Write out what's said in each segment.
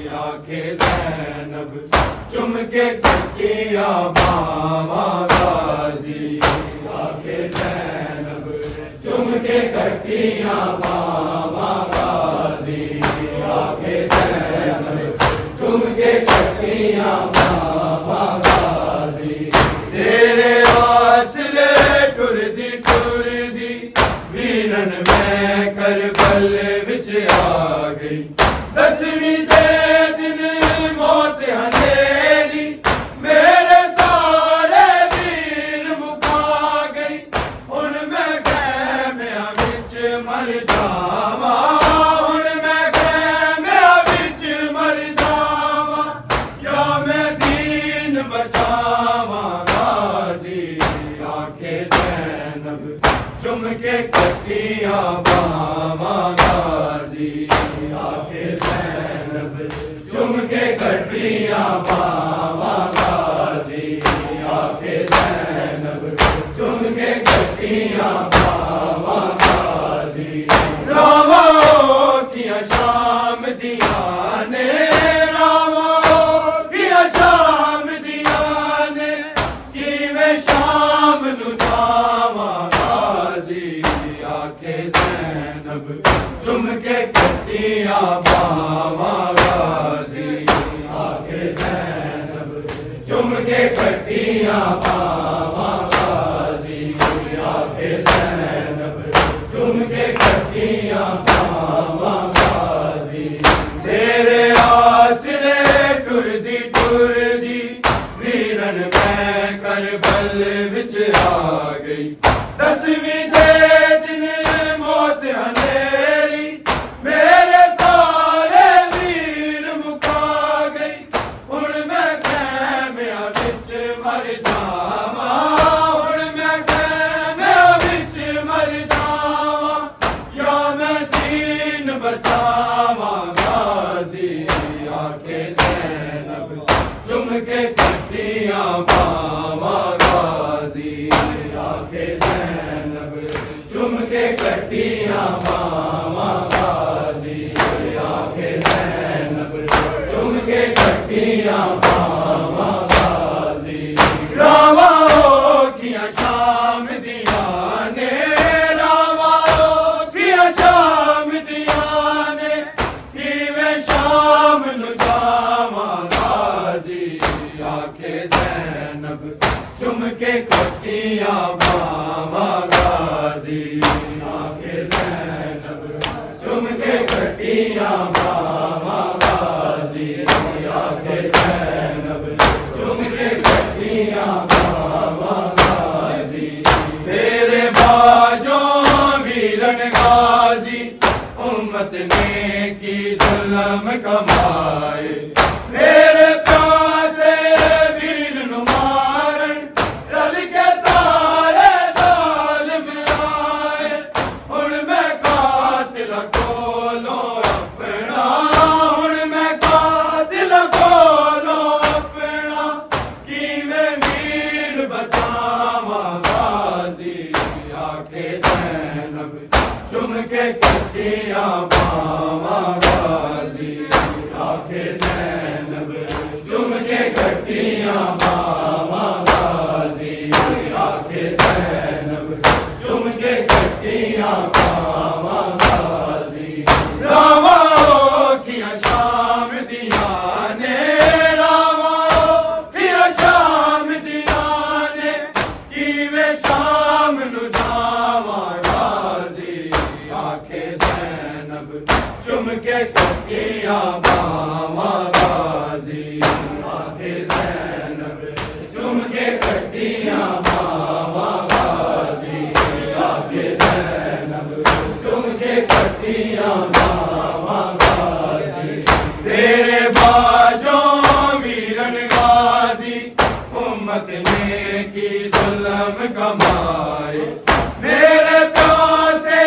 आंखें ज़ैनब चुम के कटिया बाबा गाजी, आंखें ज़ैनब चुम के कटिया बाबा गाजी, आंखें ज़ैनब चुम के कटिया बाबा गाजी। तेरे वास्ते टुरदी वीरन में करबल विच आ गई, 10वीं दे दिन मौत अंधेरी मेरे सारे वीर मुका गई। हुण मैं खैमिया विच मर जावा, हुण मैं खैमिया विच मर जावा, या मैं दीन बचावा गाजी, आंखें ज़ैनब चुम के कटिया बाबा गाजी, आंखें ज़ैनब चुम के कटिया बाबा गाजी, आंखें ज़ैनब चुम के कटिया बाबा गाजी। रावा किया शाम दिया ने, रावा किया शाम दिया ने, कि मैं शाम नू जावा गाजी, आंखें ज़ैनब चुम के कटिया बाबा गाजी, आंखें ज़ैनब चुम के कटिया बाबा गाजी, आंखें ज़ैनब चुम के कटिया बाबा गाजी। तेरे आसरे टुरदी वीरन में करबल विच आ गई, 10वीं दे दिन मौत अंधेरी मेरे सारे वीर मुका गई। हुण मैं खैमिया विच मर जावा, हुण मैं खैमिया विच मर जावा, या मैं दीन बचावा गाजी, आंखें ज़ैनब चुम के कटिया बाबा गाजी, आंखें ज़ैनब चुम के कटिया बाबा गाजी, आंखें ज़ैनब चुम के कटिया बाबा गाजी। रावा किया शाम दिया ने, रावा किया शाम दिया ने, कि मैं शाम नू जावा गाजी, आंखें ज़ैनब चुम के कटिया बाबा गाजी, आंखें ज़ैनब चुम के कटिया बाबा गाजी, आंखें ज़ैनब चुम के कटिया बाबा गाजी। तेरे बाजों वीरन गाजी उम्मत ने की जुल्म कमाए, मेरे प्यासे वीर नु मारन रल के सारे ज़ालिम आए। हुण मैं कातिल कोलो अपना, हुण मैं कातिल कोलो अपना, कि मैं वीर बचावा गाजी, आंखें ज़ैनब चुम के कटिया बाबा गाजी, आंखें ज़ैनब चुम के कटिया बाबा गाजी, आंखें ज़ैनब चुम के कटिया बाबा गाजी। रावा किया शाम दिया ने, रावा किया शाम दिया ने, कि मैं शाम नू जावा गाजी, आंखें ज़ैनब चुम के कटिया बाबा गाजी, आंखें ज़ैनब चुम के कटिया बाबा गाजी, आंखें ज़ैनब चुम के कटिया बाबा गाजी। तेरे बाजों वीरन गाजी उम्मत ने की जुल्म कमाए, मेरे प्यासे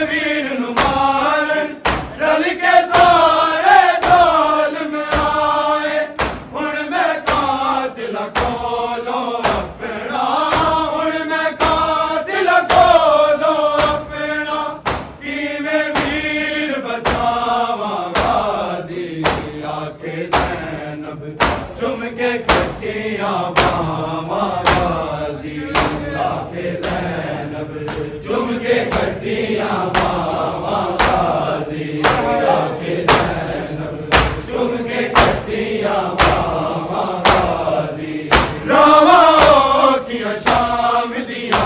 वीर नु मारन रल के सारे ज़ालिम आखे ज़ैनब चुम के कटियां बावां गाज़ी आखे ज़ैनब चुम के कटियां बावां गाज़ी आखे ज़ैनब चुम के कटियां बावां गाज़ी रावा किया शाम दिया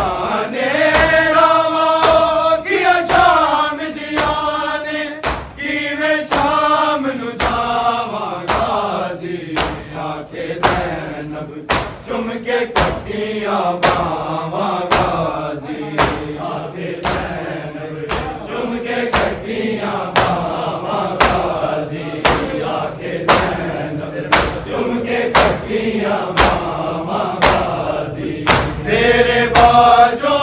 ने रावा किया शाम दिया ने किवें शाम नु जावा गाज़ी आखे ज़ैनब चुम के कटियां बावां गाज़ी आखे ज़ैनब चुम के कटियां बावां गाज़ी आखे ज़ैनब चुम के कटियां बावां गाज़ी तेरे बाजो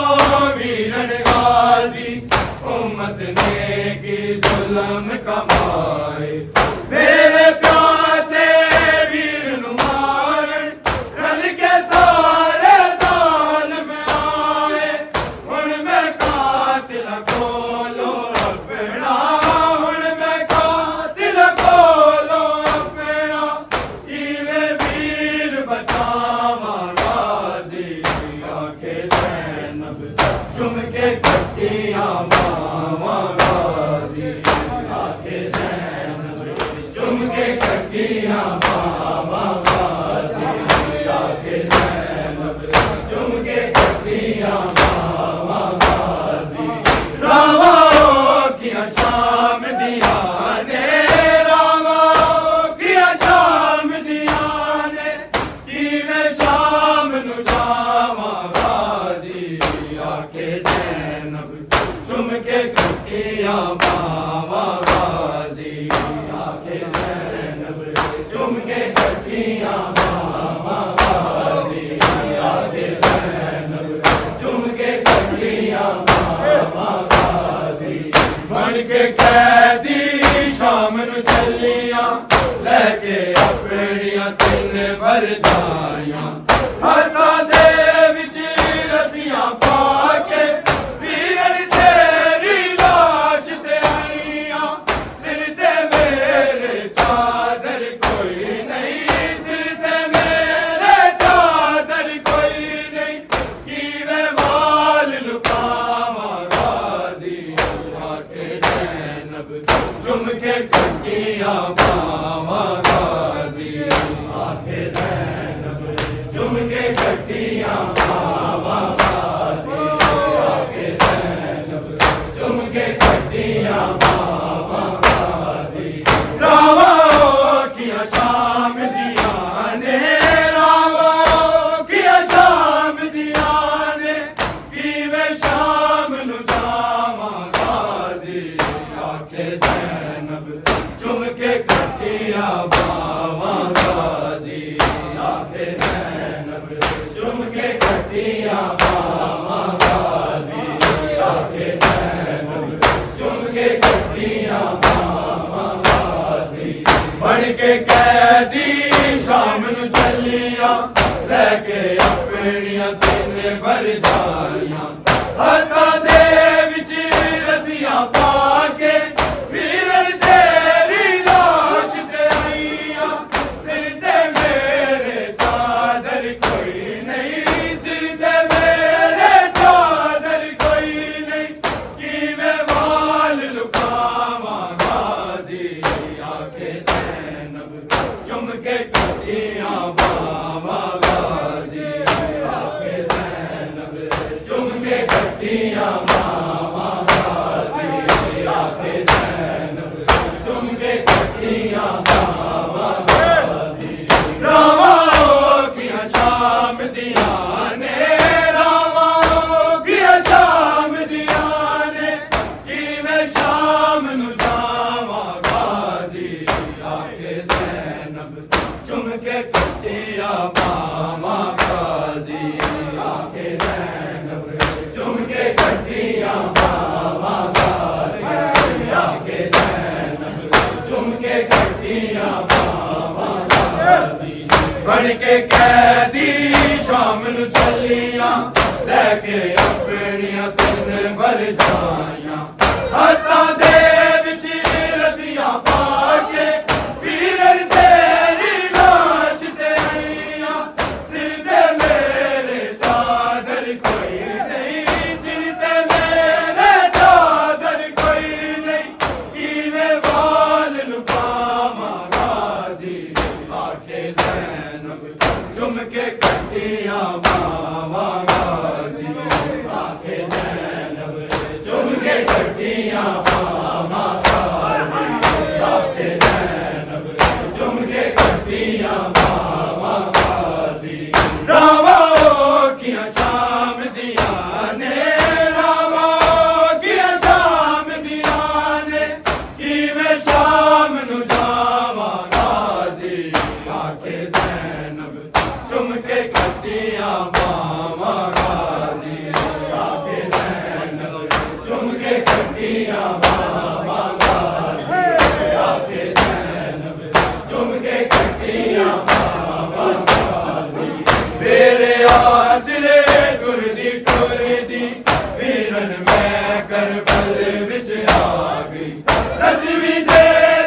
वीरन गाज़ी उम्मत ने की जुल्म कमाए मेरे प्यासे वीर नु मारन रल के सारे ज़ालिम आए हुण मैं कातिल कोलो अपना हुण मैं कातिल कोलो अपना इवे वीर बचावा गाज़ी आखे ज़ैनब चुम के कटियां बावां गाज़ी आखे ज़ैनब चुम के कटियां बावां गाज़ी आखे ज़ैनब चुम के कटियां बावां गाज़ी रावा किया शाम दिया ने रावा किया शाम दिया ने किवें शाम नु जावा गाज़ी आखे ज़ैनब चुम के कटियां बावां गाज़ी आखे ज़ैनब चुम के कटियां बावां गाज़ी आखे ज़ैनब चुम के कटियां बावां गाज़ी बन के कैदी शाम नु चलियां लेके अपनियां तिन भर जाइयां हाथां दे विच रस्सियां पाके वीरन तेरी लाश ते आईयां सिर ते मेरे चादर कोई नहीं सिर ते मेरे चादर कोई नहीं किवें वाल लुकावा गाज़ी आखे ज़ैनब चुम के कटियां बावां गाज़ी आखे ज़ैनब चुम के कटियां बावां गाज़ी आखे ज़ैनब चुम के कटियां बावां गाज़ी रावा किया शाम दिया ने रावा किया शाम दिया ने किवें शाम नु जावा गाज़ी आखे ज़ैनब चुम के कटियां बावां गाज़ी आखे ज़ैनब चुम के कटियां बावां गाज़ी आखे ज़ैनब चुम के कटियां बावां गाज़ी बन के कैदी शाम नु चलियां लेके अपनियां तिन भर जाइयां हाथां दे विच रस्सियां पाके वीरन तेरी लाश ते आईयां सिर ते मेरे चादर कोई नहीं सिर ते मेरे चादर कोई नहीं किवें वाल लुकावा गाज़ी आखे ज़ैनब चुम के कटियां बावां गाज़ी आखे ज़ैनब चुम के कटियां बावां गाज़ी आखे ज़ैनब चुम के कटियां बावां गाज़ी रावा किया शाम दिया ने रावा किया शाम दिया ने किवें शाम नु जावा गाज़ी आखे ज़ैनब चुम के कटियां बावां गाज़ी आखे ज़ैनब चुम के कटियां बावां गाज़ी आखे ज़ैनब चुम के कटियां बावां गाज़ी बन के कैदी शाम नु चलियां लेके अपनियां तिन भर जाइयां हाथां दे विच रस्सियां पाके वीरन ते चुम के कटियां बाबा गाजी आखे ज़ैनब चुम के कटियां बाबा गाजी आखे ज़ैनब चुम के कटियां बाबा गाजी रावा किया शाम दिया ने रावा किया शाम दिया ने किवें शाम नु जावा गाजी आखे ज़ैनब चुम के कटियां बाबा गाजी आखे ज़ैनब चुम के कटियां बाबा गाजी आखे ज़ैनब चुम के कटियां बाबा गाजी मेरे आसरे टुरदी टुरदी वीरन मैं करबल विच आ गई दसवीं दे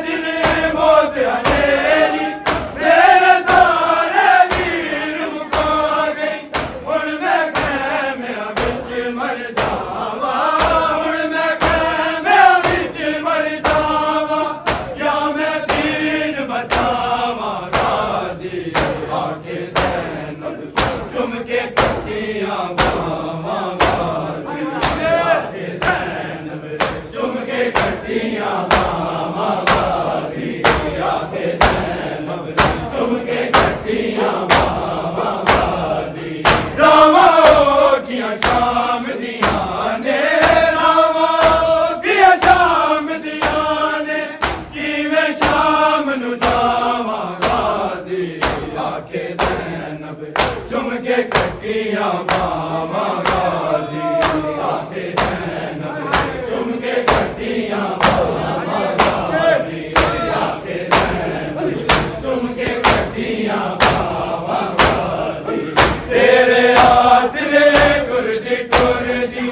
दिन मौत अंधेरी मेरे सारे वीर मुका गई हुण मैं खैमिया विच मर जावा हुण मैं खैमिया विच मर जावा या मैं दीन बचावा गाजी आखे ज़ैनब चुम के कटियां बाबा गाजी आखे ज़ैनब चुम के कटियां बाबा गाजी आखे ज़ैनब चुम के कटियां बाबा गाजी रावा किया शाम दिया ने रावा किया शाम दिया ने किवें शाम नु जावा गाजी आखे ज़ैनब चुम के कटियां बाबा गाजी आखे ज़ैनब चुम के कटियां बाबा गाजी आखे ज़ैनब चुम के कटियां बाबा गाजी तेरे आसरे टुरदी टुरदी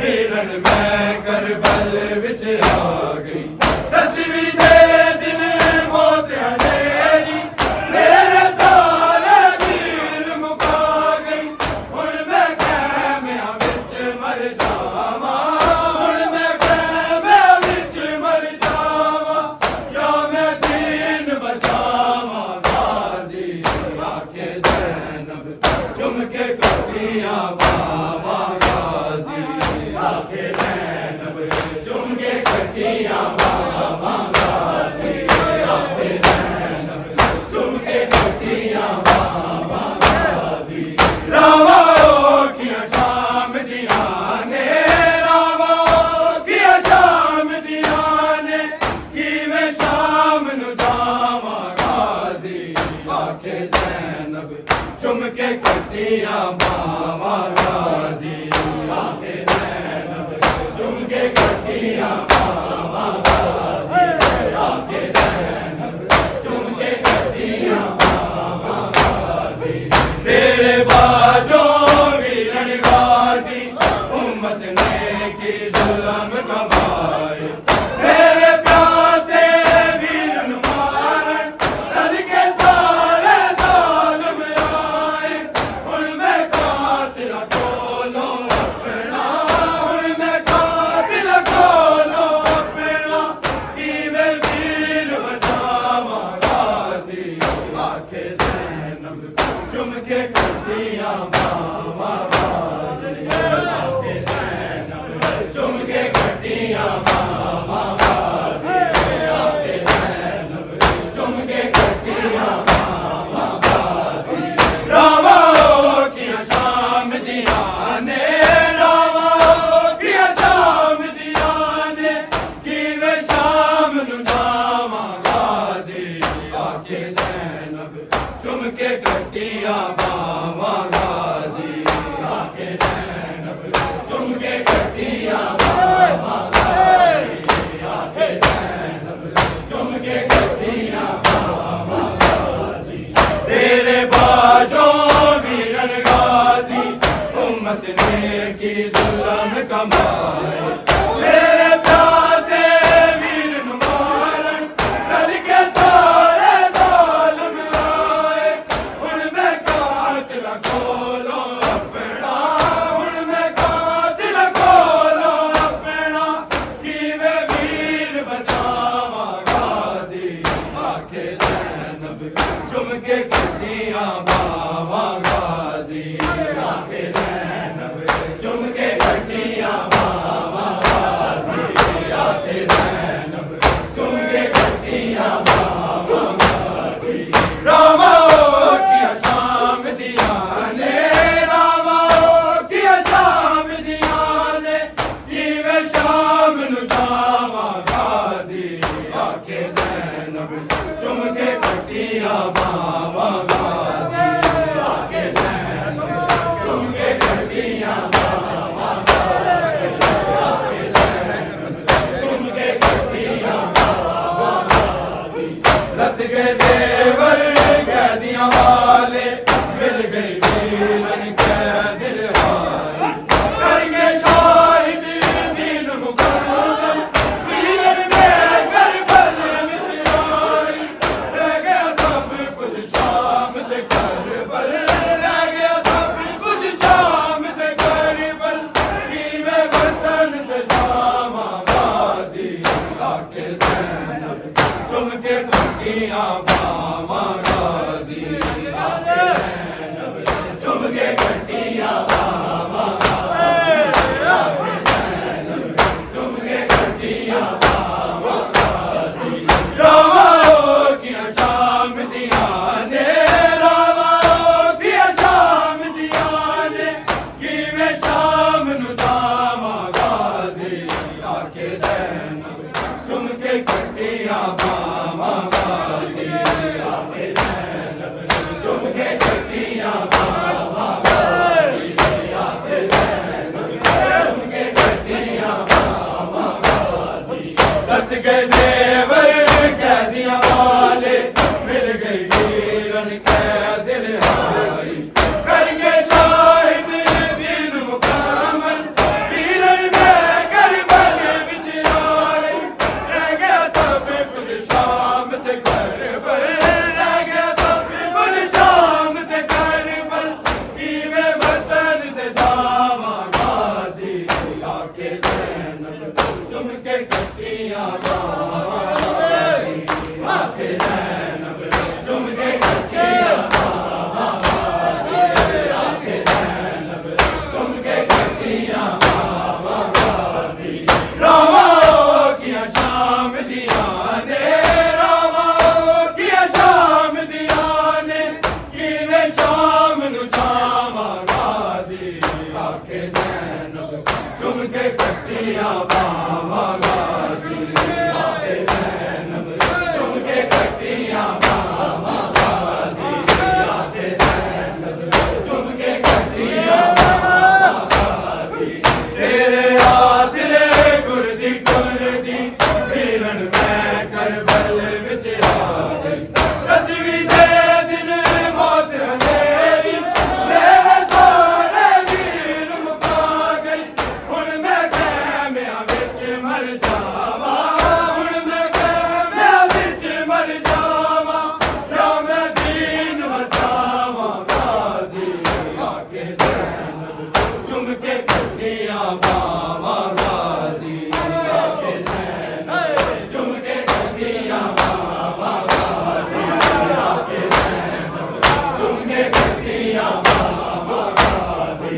वीरन मैं करबल विच आ गई दसवीं दे दिन मौत अंधेरी मेरे सारे वीर मुका गई हुण मैं खैमिया विच मर जावा हुण मैं खैमिया विच मर जावा या मैं दीन बचावा गाजी आखे ज़ैनब चुम के कटियां बाबा गाजी आखे ज़ैनब चुम के कटियां बाबा गाजी आखे ज़ैनब चुम के कटियां बाबा गाजी रावा किया शाम दिया ने रावा किया शाम दिया ने किवें शाम नु जावा गाजी आखे ज़ैनब चुम के कटियां बाबा गाजी आखे ज़ैनब चुम के कटियां बाबा गाजी आखे ज़ैनब चुम के कटियां बाबा गाजी तेरे बाजो वीरन गाजी उम्मत ने की जुल्म कमाए तेरे प्यासे वीरन मारन रल के सारे ज़ालिम आए हुण मैं कातिल कोलो अपना हुण मैं कातिल कोलो अपना किवें वीर बचावा गाजी आखे ज़ैनब चुम के कटियां बाबा गाजी आखे ज़ैनब चुम के कटियां बाबा गाजी आखे ज़ैनब चुम के कटियां बाबा गाजी रावा किया शाम दिया ने रावा किया शाम दिया ने किवें शाम नु जावा गाजी आखे ज़ैनब चुम के कटियां बाबा गाजी आखे ज़ैनब चुम के कटियां बाबा गाजी आखे ज़ैनब चुम के कटियां बाबा गाजी तेरे बाजो वीरन गाजी उम्मत ने की जुल्म कमाए तेरे प्यासे वीर नु मारन रल के सारे ज़ालिम आए हुण मैं कातिल को ज़ैनब चुम के कटियां बाबा गाजी आके ज़ैनब चुम के कटियां बाबा गाजी आके ज़ैनब चुम के कटियां बाबा गाजी रामा किया शाम दिया ने रामा किया शाम दिया ने इवे शाम नु जावा गाजी आके ज़ैनब चुम के कटियां बाबा गाजी आके ज़ैनब चुम के कटियां बाबा गाजी आके ज़ैनब चुम के कटियां बाबा गाजी लथ गए जेवर कैदियां वाले मिल गई वीरन के दिल हारी करके शाहिद दीन मुकद्दर वीर ने करबल में आई रह गया सब कुछ शाम से करबल रह गया सब कुछ शाम से करबल कीवे वतन से जावा गाजी आके ज़ैनब चुम के कटियां बाबा गाजी आके ज़ैनब चुम के कटियां बाबा गाजी आके ज़ैनब चुम के कटियां बाबा गाजी रामा किया शाम दिया ने रामा किया शाम दिया ने कीवे शाम नु जावा गाजी आके ज़ैनब चुम के कटियां बाबा गाजी आके ज़ैनब चुम के कटियां बाबा गाजी आके ज़ैनब चुम के कटियां बाबा गाजी लथ गए जेवर कैदियां वाले मिल गई वीरन के दिल हारी करके शाहिद दीन मुकम्मल वीरन में करबल विच आई रह गया सब कुछ शाम से करबल रह गया सब कुछ शाम से करबल कीवे वतन से जावा गाजी आके ज़ैनब चुम के कटियां बाबा गाजी आके ज़ैनब चुम के कटियां बाबा गाजी आके ज़ैनब चुम के कटियां बाबा गाजी रामा किया शाम दिया ने रामा किया शाम दिया ने कीवे शाम नु जावा गाजी आके ज़ैनब चुम के कटियां बाबा गाजी आके ज़ैनब चुम के कटियां बाबा गाजी आके ज़ैनब चुम के कटियां बाबा गाजी तेरे आसरे गुरदी गुरदी वीरन मैं करबल विच आ गई दसवीं दे दिन मौत अंधेरी मेरे सारे वीर मुका गई हुण मैं खैमियां विच मर जावा हुण मैं खैमियां विच मर जावा या मैं दीन बचावा गाजी आके ज़ैनब चुम के कटियां बाबा गाजी आके ज़ैनब चुम के कटियां बाबा गाजी आके ज़ैनब चुम के कटियां बाबा गाजी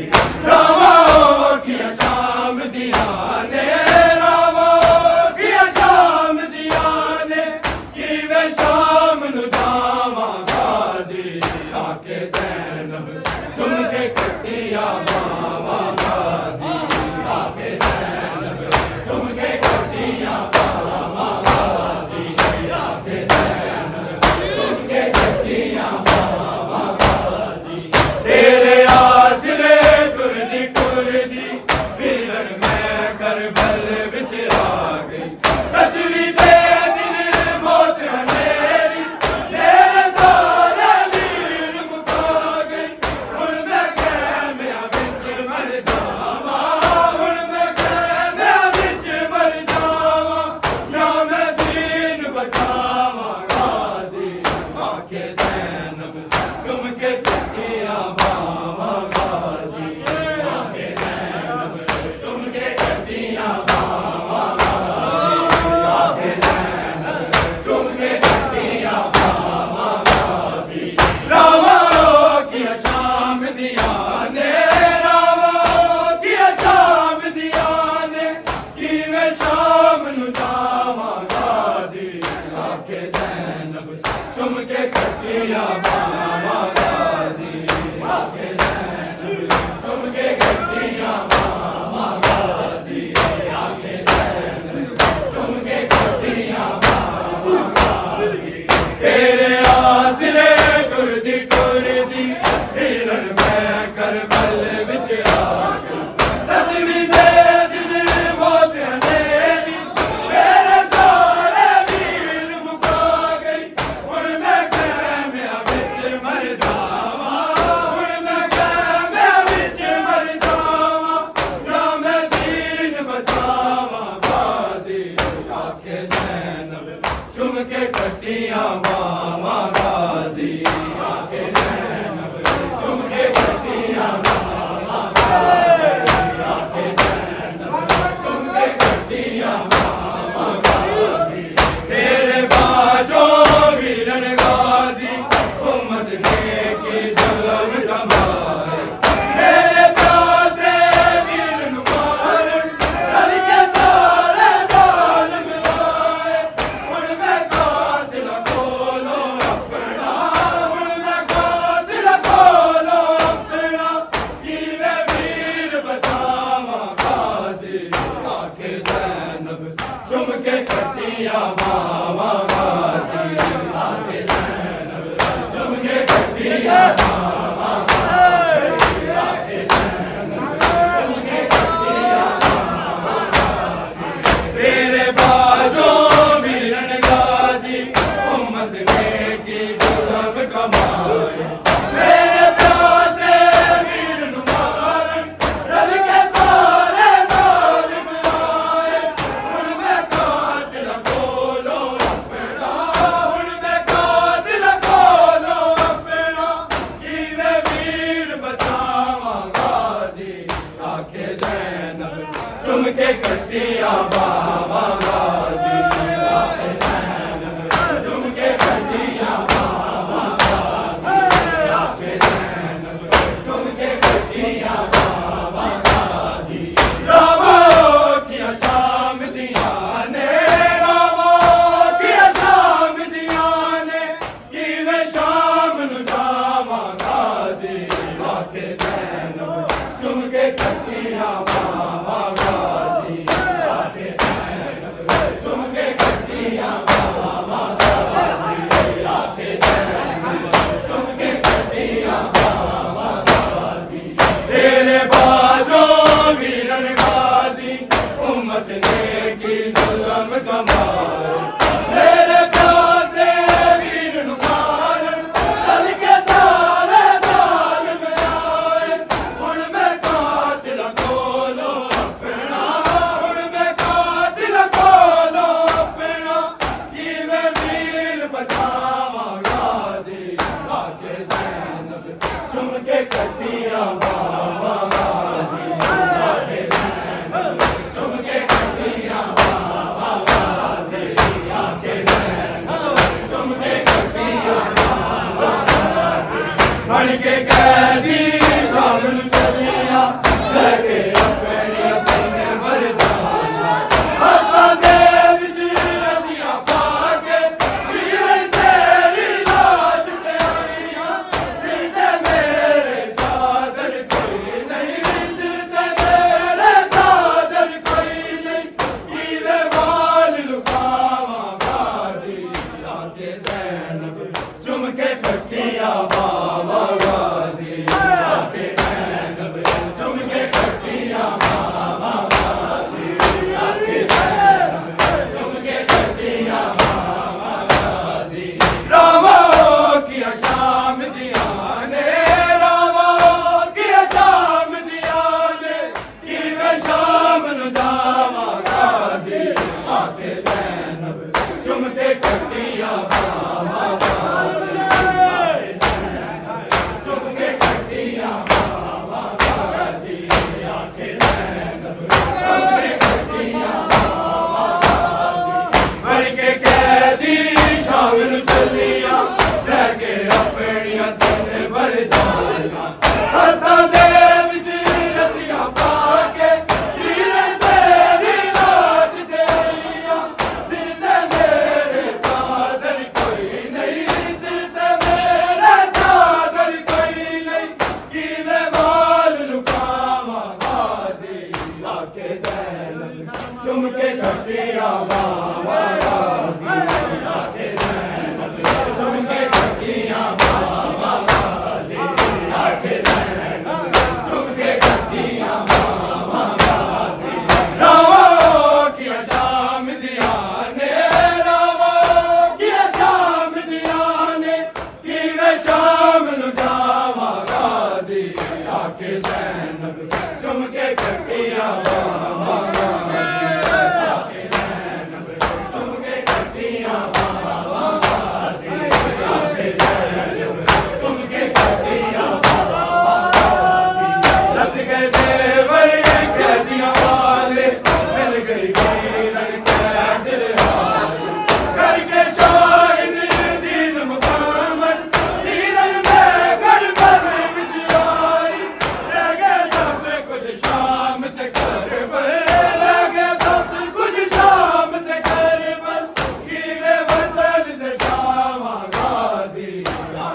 रामा किया शाम दिया ने रामा किया शाम दिया ने कीवे शाम नु जावा गाजी आके ज़ैनब चुम के कटियां बाबा गाजी आके ज़ैनब चुम के कटियां बाबा गाजी आके ज़ैनब चुम के कटियां बाबा गाजी तेरे आसरे गुरदी गुरदी वीरन मैं करबल विच आ गई दसवीं दे दिन मौत अंधेरी मेरे सारे वीर मुका गई हुण मैं खैमियां विच मर जावा हुण मैं खैमियां विच मर जावा या मैं दीन बचावा गाजी आके ज़ैनब चुम के कटियां बाबा गाजी आके ज़ैनब चुम के कटियां बाबा गाजी आके ज़ैनब चुम के कटियां बाबा के कटियां बाबा गाजी आके ज़ैनब चुम के कटियां बाबा गाजी आके ज़ैनब चुम के कटियां बाबा गाजी तेरे आसरे टुरदी टुरदी हिरन मैं करबल विच आ गई तस्वीर दे दिल मौत अंधेरी मेरे सारे वीर मुका गई हुण मैं कैमिया विच मर जावां हुण मैं कैमिया विच मर जावां या मैं दीन बचावां गाजी आके ज़ैनब चुम के कटियां बाबा गाजी आके ज़ैनब चुम के कटियां बाबा गाजी आके ज़ैनब चुम के कटियां बाबा गाजी तेरे बाजो वीरन गाजी उम्मत ने की जुल्म कमाए मेरे प्यासे वीरन मारन रल के सारे जालिम आए हुण मैं कातिल कोलो अपना हुण मैं कातिल कोलो अपना कीवे वीर बचावां गाजी आके ज़ैनब चुम के कटियां बाबा गाजी आके ज़ैनब चुम के कटियां बाबा गाजी आके ज़ैनब चुम के कटियां बाबा गाजी तेरे बाजो वीरन गाजी उम्मत ने की जुल्म कमाए मेरे प्यासे वीरन मारन रल के सारे जालिम आए हुण मैं कातिल कोलो अपना हुण मैं कातिल कोलो अपना कीवे वीर बचावां गाजी आके ज़ैनब चुम के कटियां बाबा गाजी आके ज़ैनब चुम के कटियां बाबा गाजी आके ज़ैनब चुम के कटियां बाबा गाजी रावो किया शाम दियां ने रावो किया शाम दियां ने कीवे शाम नू जावां गाजी आके ज़ैनब चुम के कटियां बाबा गाजी आके ज़ैनब चुम के कटियां बाबा गाजी आके ज़ैनब चुम के कटियां बाबा गाजी तेरे बाजो वीरन गाजी उम्मत ने की जुल्म कमाए मेरे प्यासे वीरन मारन रल के सारे जालिम आए हुण मैं कातिल कोलो अपना हुण मैं कातिल कोलो अपना कीवे वीर बचावां गाजी आके ज़ैनब चुम के कटियां बाबा गाजी आके ज़ैनब चुम के कटियां बाबा गाजी आके ज़ैनब चुम के कटियां बाबा गाजी बन के कैदी शाम नू चलिया लेके अपनी अपने मरदाना हाथां दे विच रस्सियां पा के वीर तेरी लाश ते आईयां सिर ते मेरे चादर कोई नहीं सिर ते मेरे चादर कोई नहीं कीवे वाल लुकावां गाजी आके ज़ैनब चुम के कटियां बाबा गाजी आके ज़ैनब चुम के कटियां बाबा गाजी आके ज़ैनब चुम के कटियां बाबा गाजी रावो किया शाम दियां ने रावो किया शाम दियां ने कीवे शाम नू जावां गाजी आके ज़ैनब चुम के कटियां बाबा गाजी आके ज़ैनब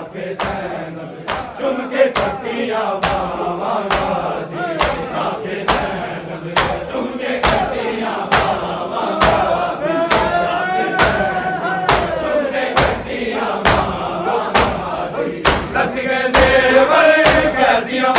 आखे ज़ैनब चुम के कटिया बाबा गाजी आखे ज़ैनब चुम के कटिया बाबा गाजी चुम के कटिया बाबा गाजी लथ के ज़ेवर कह दिया